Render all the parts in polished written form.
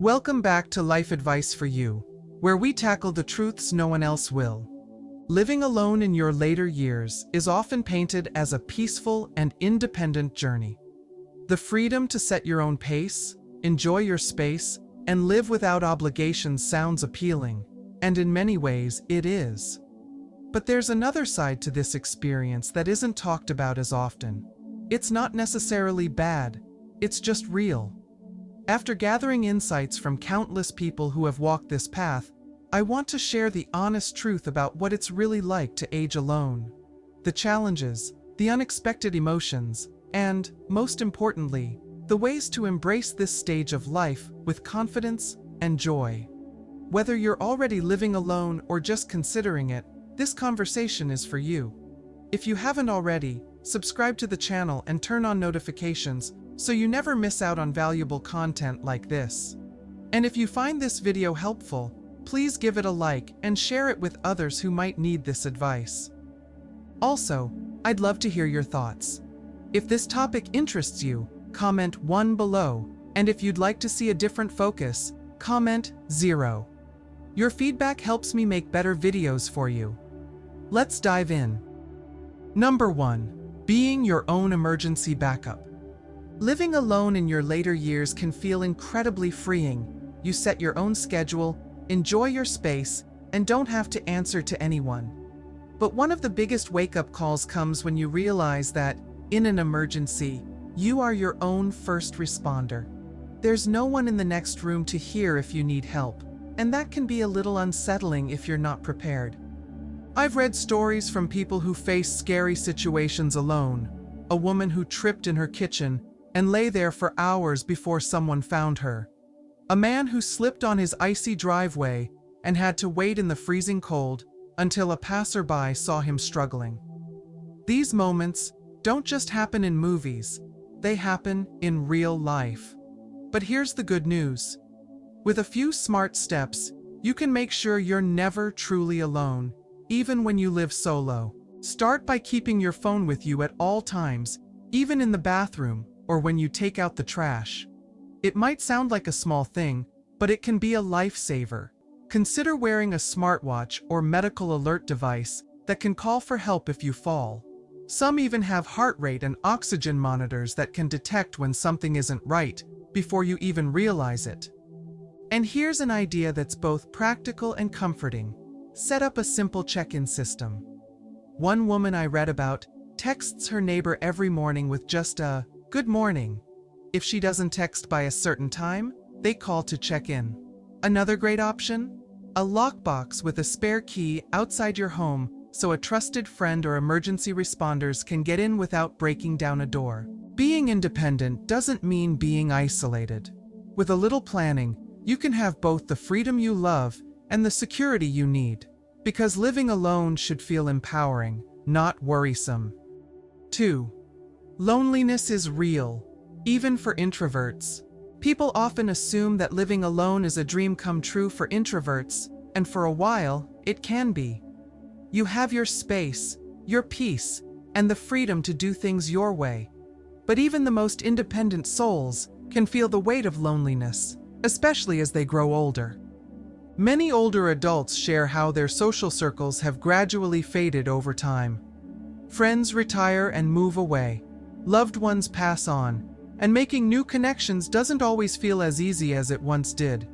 Welcome back to Life Advice for You, where we tackle the truths no one else will. Living alone in your later years is often painted as a peaceful and independent journey. The freedom to set your own pace, enjoy your space, and live without obligations sounds appealing, and in many ways it is. But there's another side to this experience that isn't talked about as often. It's not necessarily bad, it's just real. After gathering insights from countless people who have walked this path, I want to share the honest truth about what it's really like to age alone. The challenges, the unexpected emotions, and, most importantly, the ways to embrace this stage of life with confidence and joy. Whether you're already living alone or just considering it, this conversation is for you. If you haven't already, subscribe to the channel and turn on notifications so you never miss out on valuable content like this. And if you find this video helpful, please give it a like and share it with others who might need this advice. Also, I'd love to hear your thoughts. If this topic interests you, comment 1 below, and if you'd like to see a different focus, comment 0. Your feedback helps me make better videos for you. Let's dive in. Number 1. Being your own emergency backup. Living alone in your later years can feel incredibly freeing. You set your own schedule, enjoy your space, and don't have to answer to anyone. But one of the biggest wake-up calls comes when you realize that, in an emergency, you are your own first responder. There's no one in the next room to hear if you need help, and that can be a little unsettling if you're not prepared. I've read stories from people who face scary situations alone. A woman who tripped in her kitchen and lay there for hours before someone found her. A man who slipped on his icy driveway and had to wait in the freezing cold until a passerby saw him struggling. These moments don't just happen in movies, they happen in real life. But here's the good news. With a few smart steps, you can make sure you're never truly alone, even when you live solo. Start by keeping your phone with you at all times, even in the bathroom or when you take out the trash. It might sound like a small thing, but it can be a lifesaver. Consider wearing a smartwatch or medical alert device that can call for help if you fall. Some even have heart rate and oxygen monitors that can detect when something isn't right before you even realize it. And here's an idea that's both practical and comforting. Set up a simple check-in system. One woman I read about texts her neighbor every morning with just a "Good morning." If she doesn't text by a certain time, they call to check in. Another great option? A lockbox with a spare key outside your home so a trusted friend or emergency responders can get in without breaking down a door. Being independent doesn't mean being isolated. With a little planning, you can have both the freedom you love and the security you need, because living alone should feel empowering, not worrisome. 2. Loneliness is real, even for introverts. People often assume that living alone is a dream come true for introverts, and for a while, it can be. You have your space, your peace, and the freedom to do things your way. But even the most independent souls can feel the weight of loneliness, especially as they grow older. Many older adults share how their social circles have gradually faded over time. Friends retire and move away. Loved ones pass on, and making new connections doesn't always feel as easy as it once did.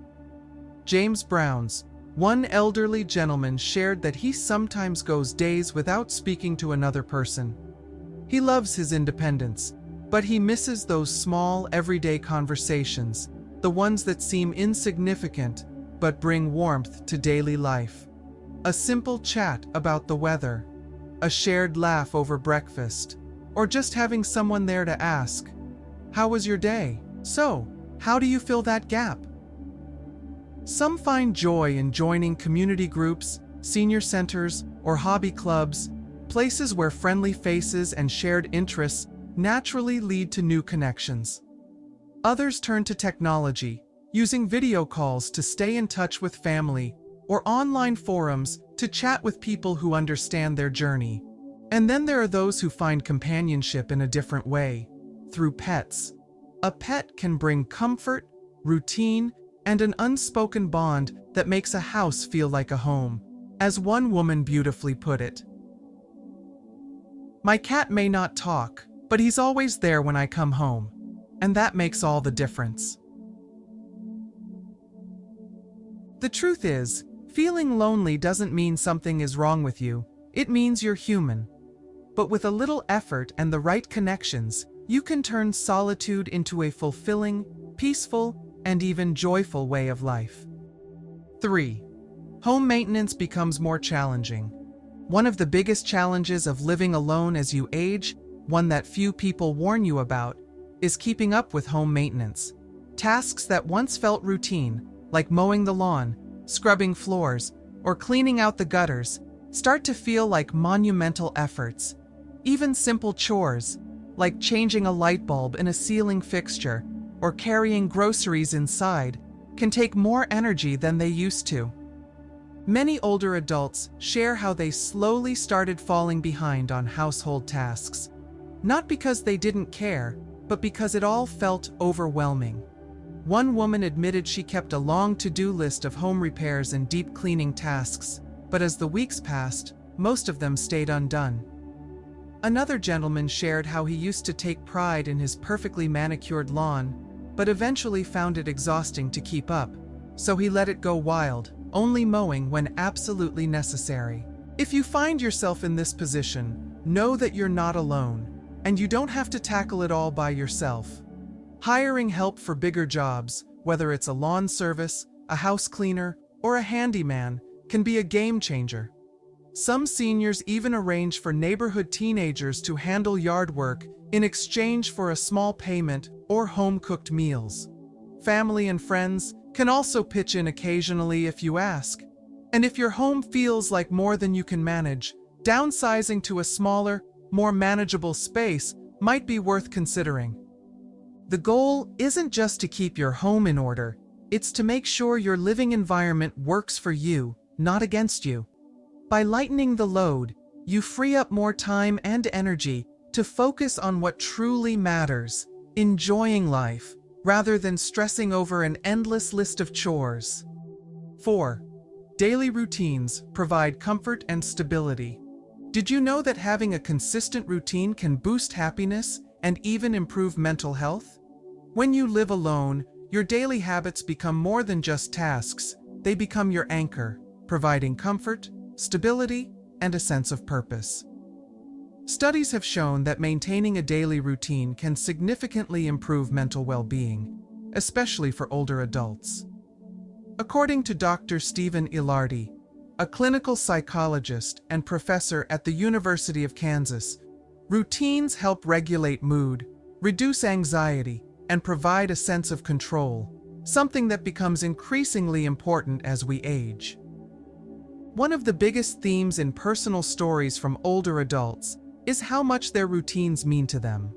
James Brown's, one elderly gentleman, shared that he sometimes goes days without speaking to another person. He loves his independence, but he misses those small, everyday conversations, the ones that seem insignificant but bring warmth to daily life. A simple chat about the weather, a shared laugh over breakfast, or just having someone there to ask, "How was your day? So, how do you fill that gap?" Some find joy in joining community groups, senior centers, or hobby clubs, places where friendly faces and shared interests naturally lead to new connections. Others turn to technology, using video calls to stay in touch with family, or online forums to chat with people who understand their journey. And then there are those who find companionship in a different way, through pets. A pet can bring comfort, routine, and an unspoken bond that makes a house feel like a home. As one woman beautifully put it, "My cat may not talk, but he's always there when I come home, and that makes all the difference." The truth is, feeling lonely doesn't mean something is wrong with you, it means you're human. But with a little effort and the right connections, you can turn solitude into a fulfilling, peaceful, and even joyful way of life. 3. Home maintenance becomes more challenging. One of the biggest challenges of living alone as you age, one that few people warn you about, is keeping up with home maintenance. Tasks that once felt routine, like mowing the lawn, scrubbing floors, or cleaning out the gutters, start to feel like monumental efforts. Even simple chores, like changing a light bulb in a ceiling fixture or carrying groceries inside, can take more energy than they used to. Many older adults share how they slowly started falling behind on household tasks, not because they didn't care, but because it all felt overwhelming. One woman admitted she kept a long to-do list of home repairs and deep cleaning tasks, but as the weeks passed, most of them stayed undone. Another gentleman shared how he used to take pride in his perfectly manicured lawn, but eventually found it exhausting to keep up, so he let it go wild, only mowing when absolutely necessary. If you find yourself in this position, know that you're not alone, and you don't have to tackle it all by yourself. Hiring help for bigger jobs, whether it's a lawn service, a house cleaner, or a handyman, can be a game changer. Some seniors even arrange for neighborhood teenagers to handle yard work in exchange for a small payment or home-cooked meals. Family and friends can also pitch in occasionally if you ask. And if your home feels like more than you can manage, downsizing to a smaller, more manageable space might be worth considering. The goal isn't just to keep your home in order, it's to make sure your living environment works for you, not against you. By lightening the load, you free up more time and energy to focus on what truly matters, enjoying life, rather than stressing over an endless list of chores. 4. Daily routines provide comfort and stability. Did you know that having a consistent routine can boost happiness and even improve mental health? When you live alone, your daily habits become more than just tasks, they become your anchor, providing comfort, stability, and a sense of purpose. Studies have shown that maintaining a daily routine can significantly improve mental well-being, especially for older adults. According to Dr. Stephen Ilardi, a clinical psychologist and professor at the University of Kansas, routines help regulate mood, reduce anxiety, and provide a sense of control, something that becomes increasingly important as we age. One of the biggest themes in personal stories from older adults is how much their routines mean to them.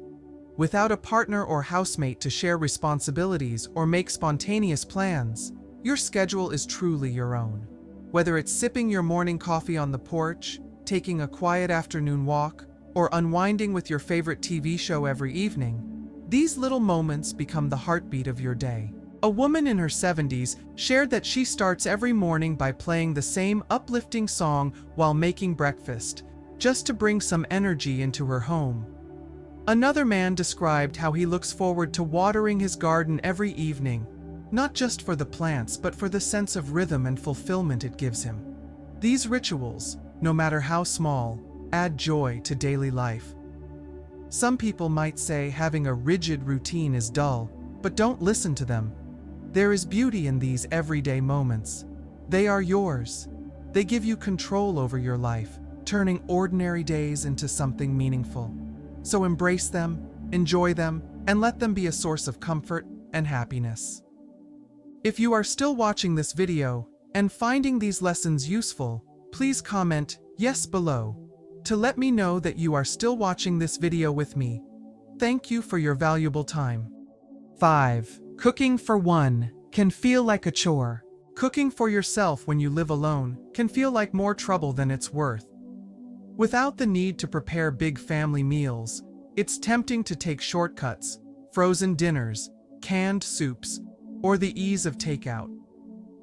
Without a partner or housemate to share responsibilities or make spontaneous plans, your schedule is truly your own. Whether it's sipping your morning coffee on the porch, taking a quiet afternoon walk, or unwinding with your favorite TV show every evening, these little moments become the heartbeat of your day. A woman in her 70s shared that she starts every morning by playing the same uplifting song while making breakfast, just to bring some energy into her home. Another man described how he looks forward to watering his garden every evening, not just for the plants but for the sense of rhythm and fulfillment it gives him. These rituals, no matter how small, add joy to daily life. Some people might say having a rigid routine is dull, but don't listen to them. There is beauty in these everyday moments. They are yours. They give you control over your life, turning ordinary days into something meaningful. So embrace them, enjoy them, and let them be a source of comfort and happiness. If you are still watching this video and finding these lessons useful, please comment yes below to let me know that you are still watching this video with me. Thank you for your valuable time. 5. Cooking for one can feel like a chore. Cooking for yourself when you live alone can feel like more trouble than it's worth. Without the need to prepare big family meals, it's tempting to take shortcuts, frozen dinners, canned soups, or the ease of takeout.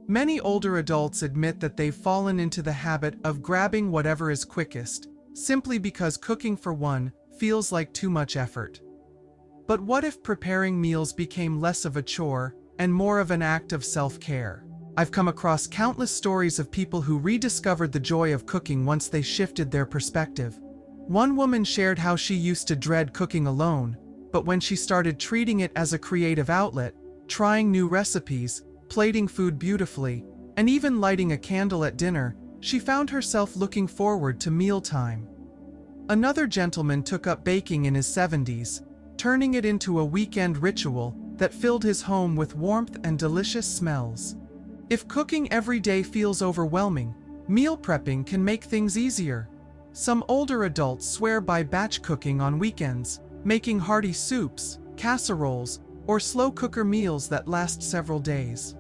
Many older adults admit that they've fallen into the habit of grabbing whatever is quickest, simply because cooking for one feels like too much effort. But what if preparing meals became less of a chore and more of an act of self-care? I've come across countless stories of people who rediscovered the joy of cooking once they shifted their perspective. One woman shared how she used to dread cooking alone, but when she started treating it as a creative outlet, trying new recipes, plating food beautifully, and even lighting a candle at dinner, she found herself looking forward to mealtime. Another gentleman took up baking in his 70s, turning it into a weekend ritual that filled his home with warmth and delicious smells. If cooking every day feels overwhelming, meal prepping can make things easier. Some older adults swear by batch cooking on weekends, making hearty soups, casseroles, or slow cooker meals that last several days.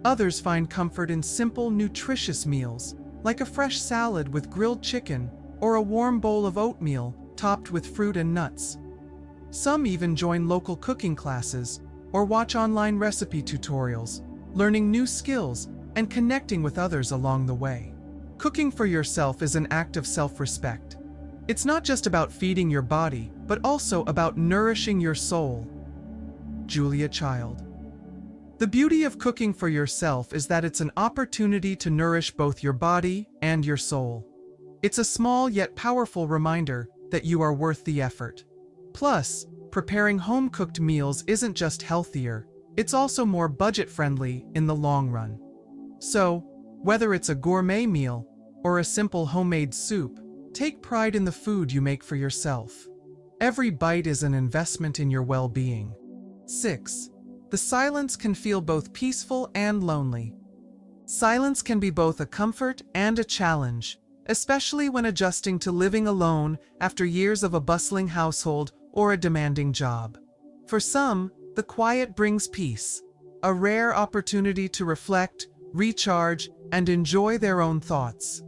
Others find comfort in simple, nutritious meals, like a fresh salad with grilled chicken or a warm bowl of oatmeal topped with fruit and nuts. Some even join local cooking classes or watch online recipe tutorials, learning new skills and connecting with others along the way. Cooking for yourself is an act of self-respect. It's not just about feeding your body, but also about nourishing your soul. Julia Child. The beauty of cooking for yourself is that it's an opportunity to nourish both your body and your soul. It's a small yet powerful reminder that you are worth the effort. Plus, preparing home-cooked meals isn't just healthier, it's also more budget-friendly in the long run. So, whether it's a gourmet meal or a simple homemade soup, take pride in the food you make for yourself. Every bite is an investment in your well-being. 6. The silence can feel both peaceful and lonely. Silence can be both a comfort and a challenge, especially when adjusting to living alone after years of a bustling household or a demanding job. For some, the quiet brings peace, a rare opportunity to reflect, recharge, and enjoy their own thoughts.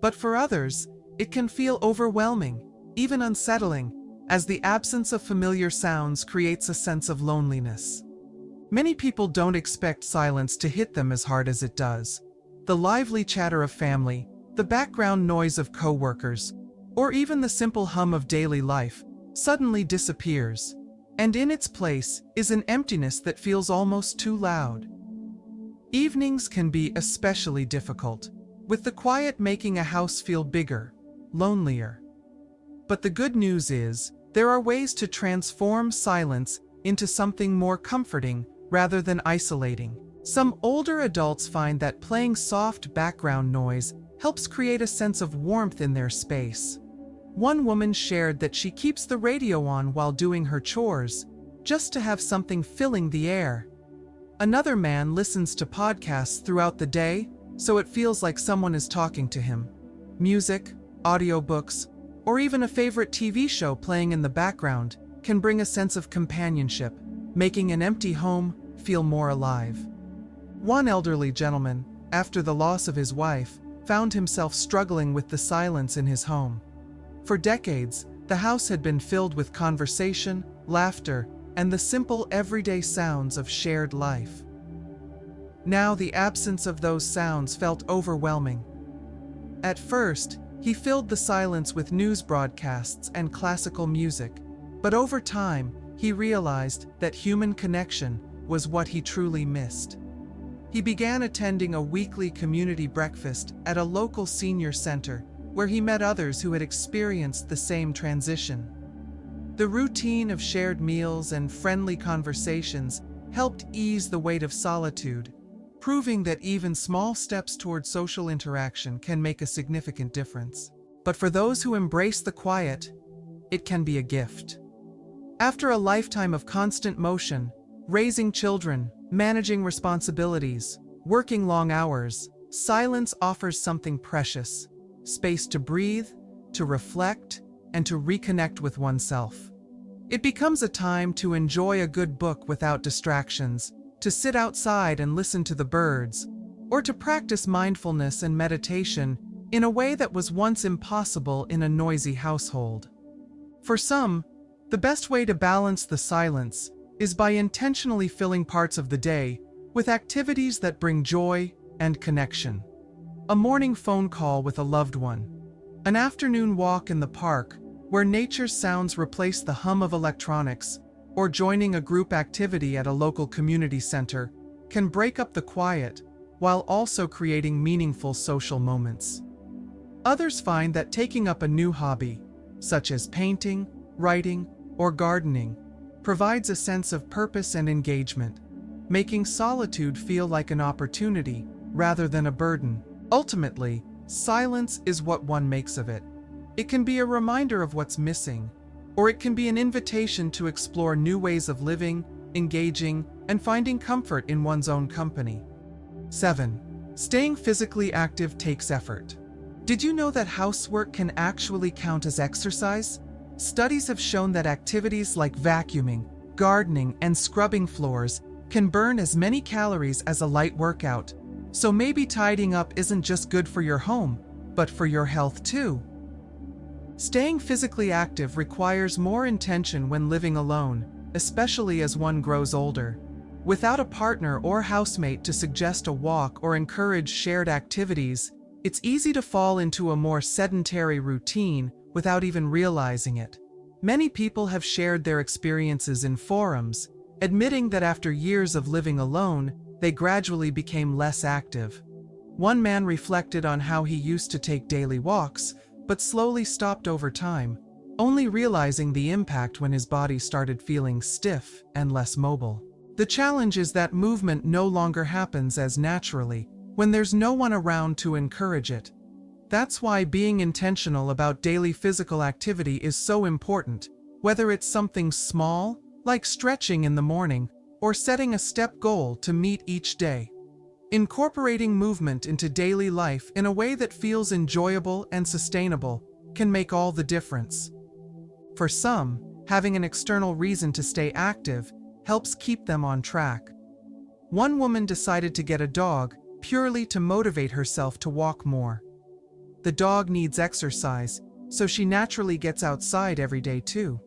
But for others, it can feel overwhelming, even unsettling, as the absence of familiar sounds creates a sense of loneliness. Many people don't expect silence to hit them as hard as it does. The lively chatter of family, the background noise of coworkers, or even the simple hum of daily life suddenly disappears, and in its place is an emptiness that feels almost too loud. Evenings can be especially difficult, with the quiet making a house feel bigger, lonelier. But the good news is, there are ways to transform silence into something more comforting rather than isolating. Some older adults find that playing soft background noise helps create a sense of warmth in their space. One woman shared that she keeps the radio on while doing her chores, just to have something filling the air. Another man listens to podcasts throughout the day, so it feels like someone is talking to him. Music, audiobooks, or even a favorite TV show playing in the background can bring a sense of companionship, making an empty home feel more alive. One elderly gentleman, after the loss of his wife, found himself struggling with the silence in his home. For decades, the house had been filled with conversation, laughter, and the simple everyday sounds of shared life. Now the absence of those sounds felt overwhelming. At first, he filled the silence with news broadcasts and classical music, but over time, he realized that human connection was what he truly missed. He began attending a weekly community breakfast at a local senior center, where he met others who had experienced the same transition. The routine of shared meals and friendly conversations helped ease the weight of solitude, proving that even small steps toward social interaction can make a significant difference. But for those who embrace the quiet, it can be a gift. After a lifetime of constant motion, raising children, managing responsibilities, working long hours, silence offers something precious: space to breathe, to reflect, and to reconnect with oneself. It becomes a time to enjoy a good book without distractions, to sit outside and listen to the birds, or to practice mindfulness and meditation in a way that was once impossible in a noisy household. For some, the best way to balance the silence is by intentionally filling parts of the day with activities that bring joy and connection. A morning phone call with a loved one, an afternoon walk in the park where nature's sounds replace the hum of electronics, or joining a group activity at a local community center can break up the quiet while also creating meaningful social moments. Others find that taking up a new hobby, such as painting, writing, or gardening, provides a sense of purpose and engagement, making solitude feel like an opportunity rather than a burden. Ultimately, silence is what one makes of it. It can be a reminder of what's missing, or it can be an invitation to explore new ways of living, engaging, and finding comfort in one's own company. 7. Staying physically active takes effort. Did you know that housework can actually count as exercise? Studies have shown that activities like vacuuming, gardening, and scrubbing floors can burn as many calories as a light workout. So maybe tidying up isn't just good for your home, but for your health too. Staying physically active requires more intention when living alone, especially as one grows older. Without a partner or housemate to suggest a walk or encourage shared activities, it's easy to fall into a more sedentary routine without even realizing it. Many people have shared their experiences in forums, admitting that after years of living alone, they gradually became less active. One man reflected on how he used to take daily walks, but slowly stopped over time, only realizing the impact when his body started feeling stiff and less mobile. The challenge is that movement no longer happens as naturally when there's no one around to encourage it. That's why being intentional about daily physical activity is so important, whether it's something small, like stretching in the morning, or setting a step goal to meet each day. Incorporating movement into daily life in a way that feels enjoyable and sustainable can make all the difference. For some, having an external reason to stay active helps keep them on track. One woman decided to get a dog purely to motivate herself to walk more. The dog needs exercise, so she naturally gets outside every day too.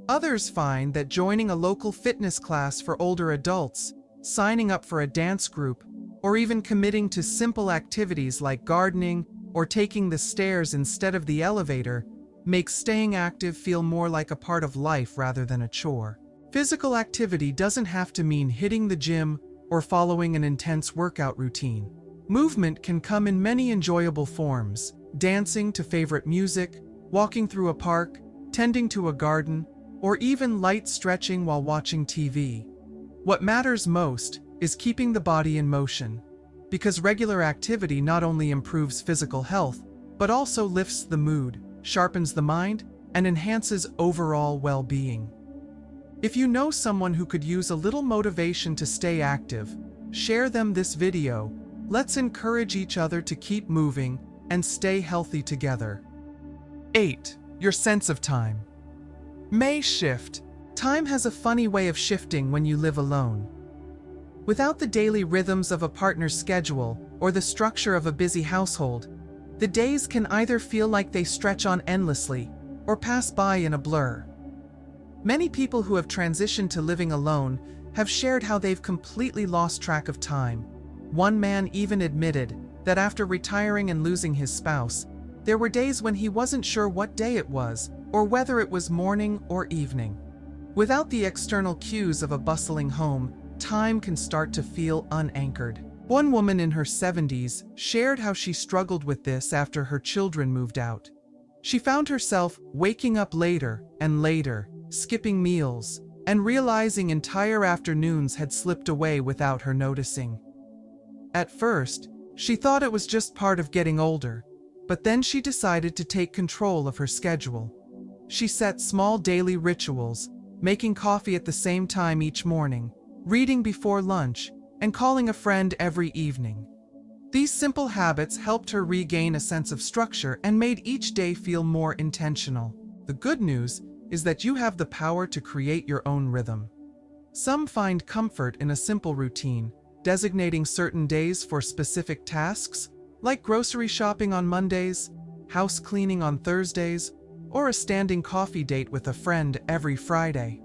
Others find that joining a local fitness class for older adults, signing up for a dance group, or even committing to simple activities like gardening or taking the stairs instead of the elevator makes staying active feel more like a part of life rather than a chore. Physical activity doesn't have to mean hitting the gym or following an intense workout routine. Movement can come in many enjoyable forms: dancing to favorite music, walking through a park, tending to a garden, or even light stretching while watching TV. What matters most is keeping the body in motion, because regular activity not only improves physical health, but also lifts the mood, sharpens the mind, and enhances overall well-being. If you know someone who could use a little motivation to stay active, share them this video. Let's encourage each other to keep moving and stay healthy together. 8. Your sense of time may shift. Time has a funny way of shifting when you live alone. Without the daily rhythms of a partner's schedule or the structure of a busy household, the days can either feel like they stretch on endlessly or pass by in a blur. Many people who have transitioned to living alone have shared how they've completely lost track of time. One man even admitted that after retiring and losing his spouse, there were days when he wasn't sure what day it was or whether it was morning or evening. Without the external cues of a bustling home, time can start to feel unanchored. One woman in her 70s shared how she struggled with this after her children moved out. She found herself waking up later and later, skipping meals, and realizing entire afternoons had slipped away without her noticing. At first, she thought it was just part of getting older, but then she decided to take control of her schedule. She set small daily rituals, making coffee at the same time each morning, reading before lunch, and calling a friend every evening. These simple habits helped her regain a sense of structure and made each day feel more intentional. The good news is that you have the power to create your own rhythm. Some find comfort in a simple routine, designating certain days for specific tasks, like grocery shopping on Mondays, house cleaning on Thursdays, or a standing coffee date with a friend every Friday.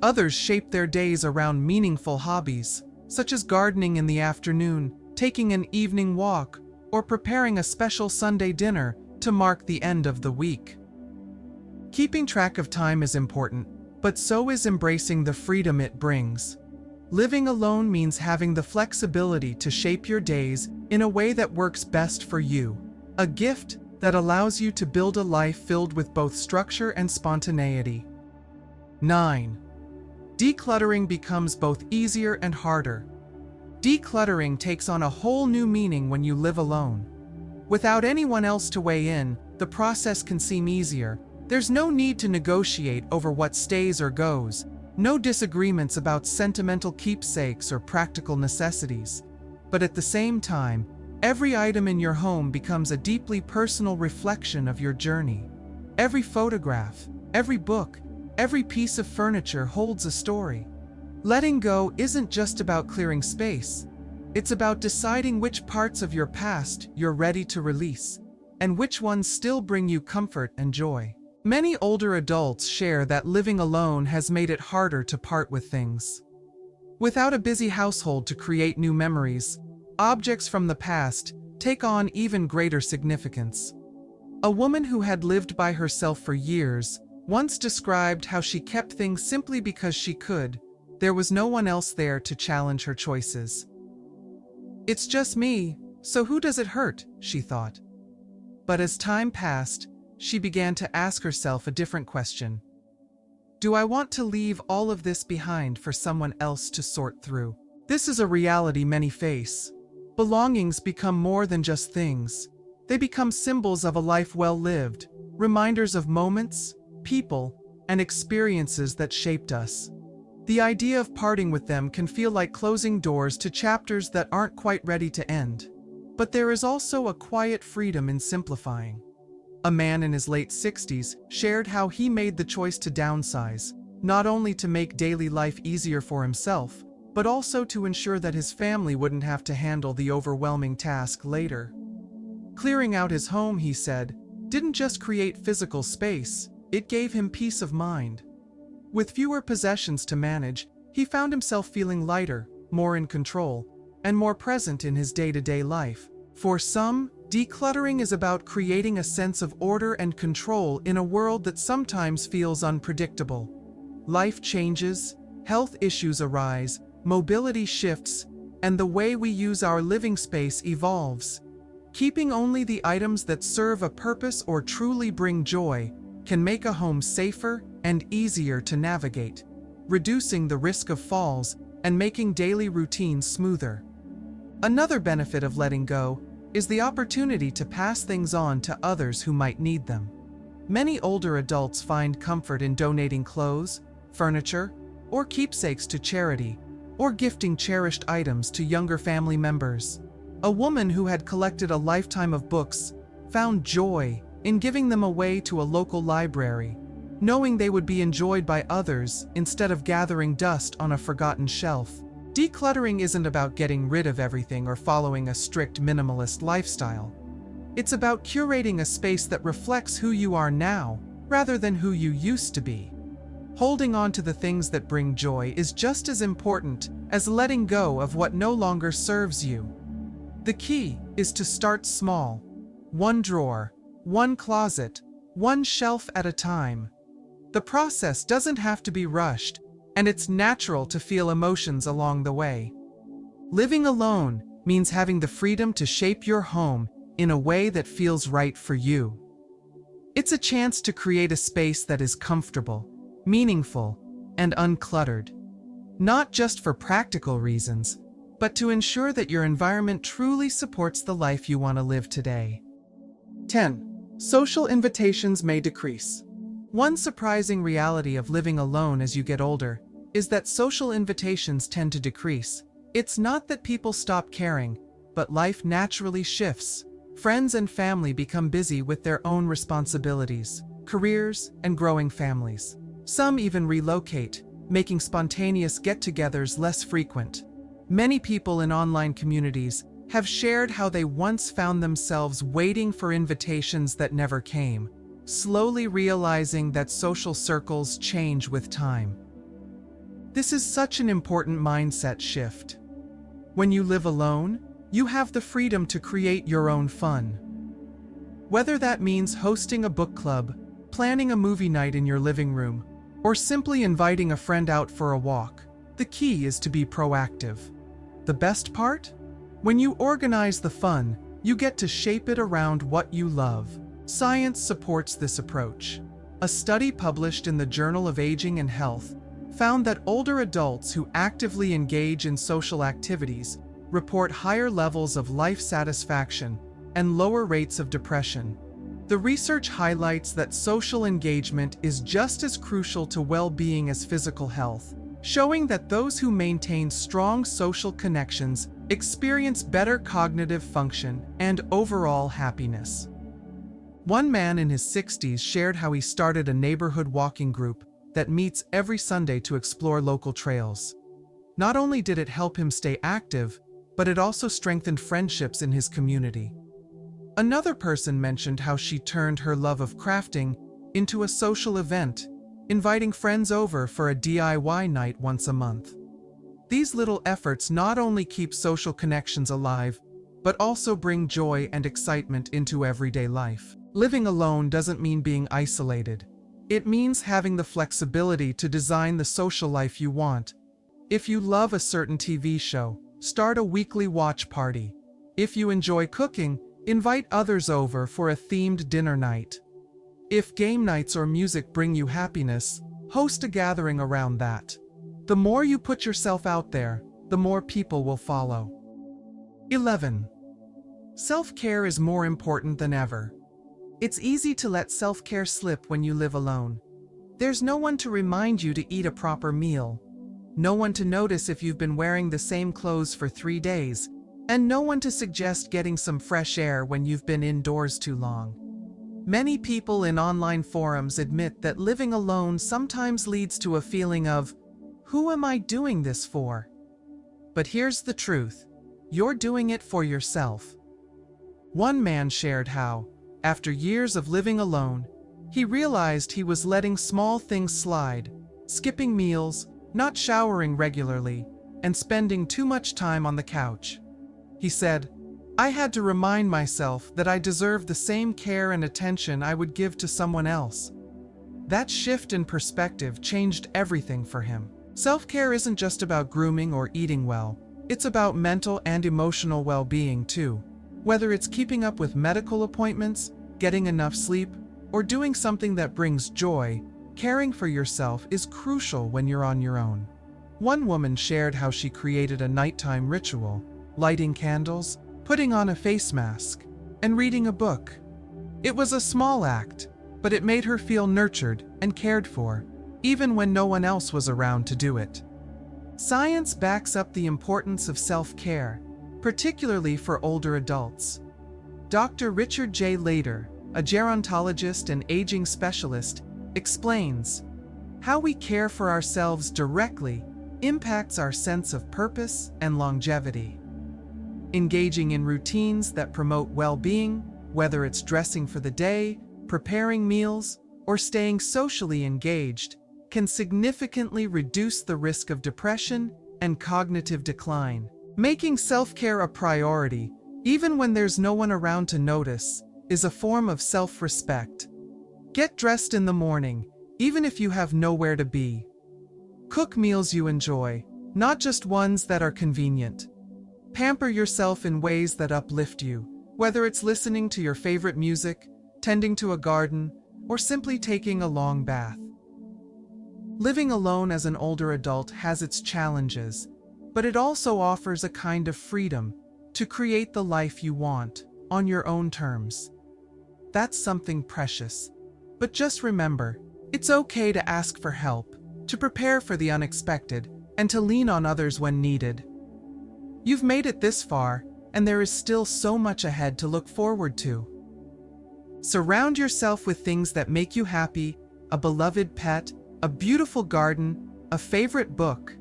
Others shape their days around meaningful hobbies, such as gardening in the afternoon, taking an evening walk, or preparing a special Sunday dinner to mark the end of the week. Keeping track of time is important, but so is embracing the freedom it brings. Living alone means having the flexibility to shape your days in a way that works best for you, a gift that allows you to build a life filled with both structure and spontaneity. 9. Decluttering becomes both easier and harder. Decluttering takes on a whole new meaning when you live alone. Without anyone else to weigh in, the process can seem easier. There's no need to negotiate over what stays or goes, no disagreements about sentimental keepsakes or practical necessities. But at the same time, every item in your home becomes a deeply personal reflection of your journey. Every photograph, every book, every piece of furniture holds a story. Letting go isn't just about clearing space. It's about deciding which parts of your past you're ready to release, and which ones still bring you comfort and joy. Many older adults share that living alone has made it harder to part with things. Without a busy household to create new memories, objects from the past take on even greater significance. A woman who had lived by herself for years once described how she kept things simply because she could. There was no one else there to challenge her choices. "It's just me, so who does it hurt?" she thought. But as time passed, she began to ask herself a different question. Do I want to leave all of this behind for someone else to sort through? This is a reality many face. Belongings become more than just things. They become symbols of a life well lived, reminders of moments, people, and experiences that shaped us. The idea of parting with them can feel like closing doors to chapters that aren't quite ready to end. But there is also a quiet freedom in simplifying. A man in his late 60s shared how he made the choice to downsize, not only to make daily life easier for himself, but also to ensure that his family wouldn't have to handle the overwhelming task later. Clearing out his home, he said, didn't just create physical space, it gave him peace of mind. With fewer possessions to manage, he found himself feeling lighter, more in control, and more present in his day-to-day life. For some, decluttering is about creating a sense of order and control in a world that sometimes feels unpredictable. Life changes, health issues arise, mobility shifts, and the way we use our living space evolves. Keeping only the items that serve a purpose or truly bring joy can make a home safer and easier to navigate, reducing the risk of falls and making daily routines smoother. Another benefit of letting go is the opportunity to pass things on to others who might need them. Many older adults find comfort in donating clothes, furniture, or keepsakes to charity, or gifting cherished items to younger family members. A woman who had collected a lifetime of books found joy in giving them away to a local library, knowing they would be enjoyed by others instead of gathering dust on a forgotten shelf. Decluttering isn't about getting rid of everything or following a strict minimalist lifestyle. It's about curating a space that reflects who you are now, rather than who you used to be. Holding on to the things that bring joy is just as important as letting go of what no longer serves you. The key is to start small. One drawer, one closet, one shelf at a time. The process doesn't have to be rushed, and it's natural to feel emotions along the way. Living alone means having the freedom to shape your home in a way that feels right for you. It's a chance to create a space that is comfortable, meaningful, and uncluttered. Not just for practical reasons, but to ensure that your environment truly supports the life you want to live today. 10. Social invitations may decrease. One surprising reality of living alone as you get older is that social invitations tend to decrease. It's not that people stop caring, but life naturally shifts. Friends and family become busy with their own responsibilities, careers, and growing families. Some even relocate, making spontaneous get-togethers less frequent. Many people in online communities have shared how they once found themselves waiting for invitations that never came, slowly realizing that social circles change with time. This is such an important mindset shift. When you live alone, you have the freedom to create your own fun. Whether that means hosting a book club, planning a movie night in your living room, or simply inviting a friend out for a walk, the key is to be proactive. The best part? When you organize the fun, you get to shape it around what you love. Science supports this approach. A study published in the Journal of Aging and Health found that older adults who actively engage in social activities report higher levels of life satisfaction and lower rates of depression. The research highlights that social engagement is just as crucial to well-being as physical health, showing that those who maintain strong social connections experience better cognitive function and overall happiness. One man in his 60s shared how he started a neighborhood walking group that meets every Sunday to explore local trails. Not only did it help him stay active, but it also strengthened friendships in his community. Another person mentioned how she turned her love of crafting into a social event, inviting friends over for a DIY night once a month. These little efforts not only keep social connections alive, but also bring joy and excitement into everyday life. Living alone doesn't mean being isolated. It means having the flexibility to design the social life you want. If you love a certain TV show, start a weekly watch party. If you enjoy cooking, invite others over for a themed dinner night. If game nights or music bring you happiness, host a gathering around that. The more you put yourself out there, the more people will follow. 11. Self-care is more important than ever. It's easy to let self-care slip when you live alone. There's no one to remind you to eat a proper meal, no one to notice if you've been wearing the same clothes for 3 days, and no one to suggest getting some fresh air when you've been indoors too long. Many people in online forums admit that living alone sometimes leads to a feeling of, "Who am I doing this for?" But here's the truth: you're doing it for yourself. One man shared how, after years of living alone, he realized he was letting small things slide, skipping meals, not showering regularly, and spending too much time on the couch. He said, "I had to remind myself that I deserve the same care and attention I would give to someone else." That shift in perspective changed everything for him. Self-care isn't just about grooming or eating well. It's about mental and emotional well-being too. Whether it's keeping up with medical appointments, getting enough sleep, or doing something that brings joy, caring for yourself is crucial when you're on your own. One woman shared how she created a nighttime ritual, lighting candles, putting on a face mask, and reading a book. It was a small act, but it made her feel nurtured and cared for, even when no one else was around to do it. Science backs up the importance of self-care, particularly for older adults. Dr. Richard J. Lader, a gerontologist and aging specialist, explains, "How we care for ourselves directly impacts our sense of purpose and longevity." Engaging in routines that promote well-being, whether it's dressing for the day, preparing meals, or staying socially engaged, can significantly reduce the risk of depression and cognitive decline. Making self-care a priority, even when there's no one around to notice, is a form of self-respect. Get dressed in the morning, even if you have nowhere to be. Cook meals you enjoy, not just ones that are convenient. Pamper yourself in ways that uplift you, whether it's listening to your favorite music, tending to a garden, or simply taking a long bath. Living alone as an older adult has its challenges, but it also offers a kind of freedom to create the life you want, on your own terms. That's something precious. But just remember, it's okay to ask for help, to prepare for the unexpected, and to lean on others when needed. You've made it this far, and there is still so much ahead to look forward to. Surround yourself with things that make you happy, a beloved pet, a beautiful garden, a favorite book.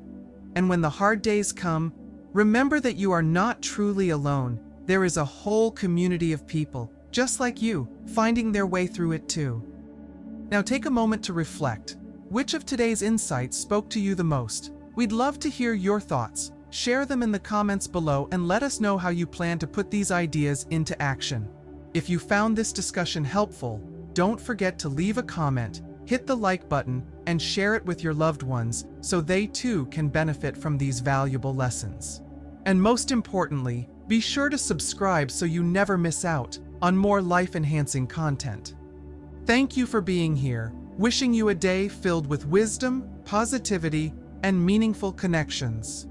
And when the hard days come, remember that you are not truly alone. There is a whole community of people, just like you, finding their way through it too. Now take a moment to reflect. Which of today's insights spoke to you the most? We'd love to hear your thoughts. Share them in the comments below and let us know how you plan to put these ideas into action. If you found this discussion helpful, don't forget to leave a comment, hit the like button, and share it with your loved ones so they too can benefit from these valuable lessons. And most importantly, be sure to subscribe so you never miss out on more life-enhancing content. Thank you for being here, wishing you a day filled with wisdom, positivity, and meaningful connections.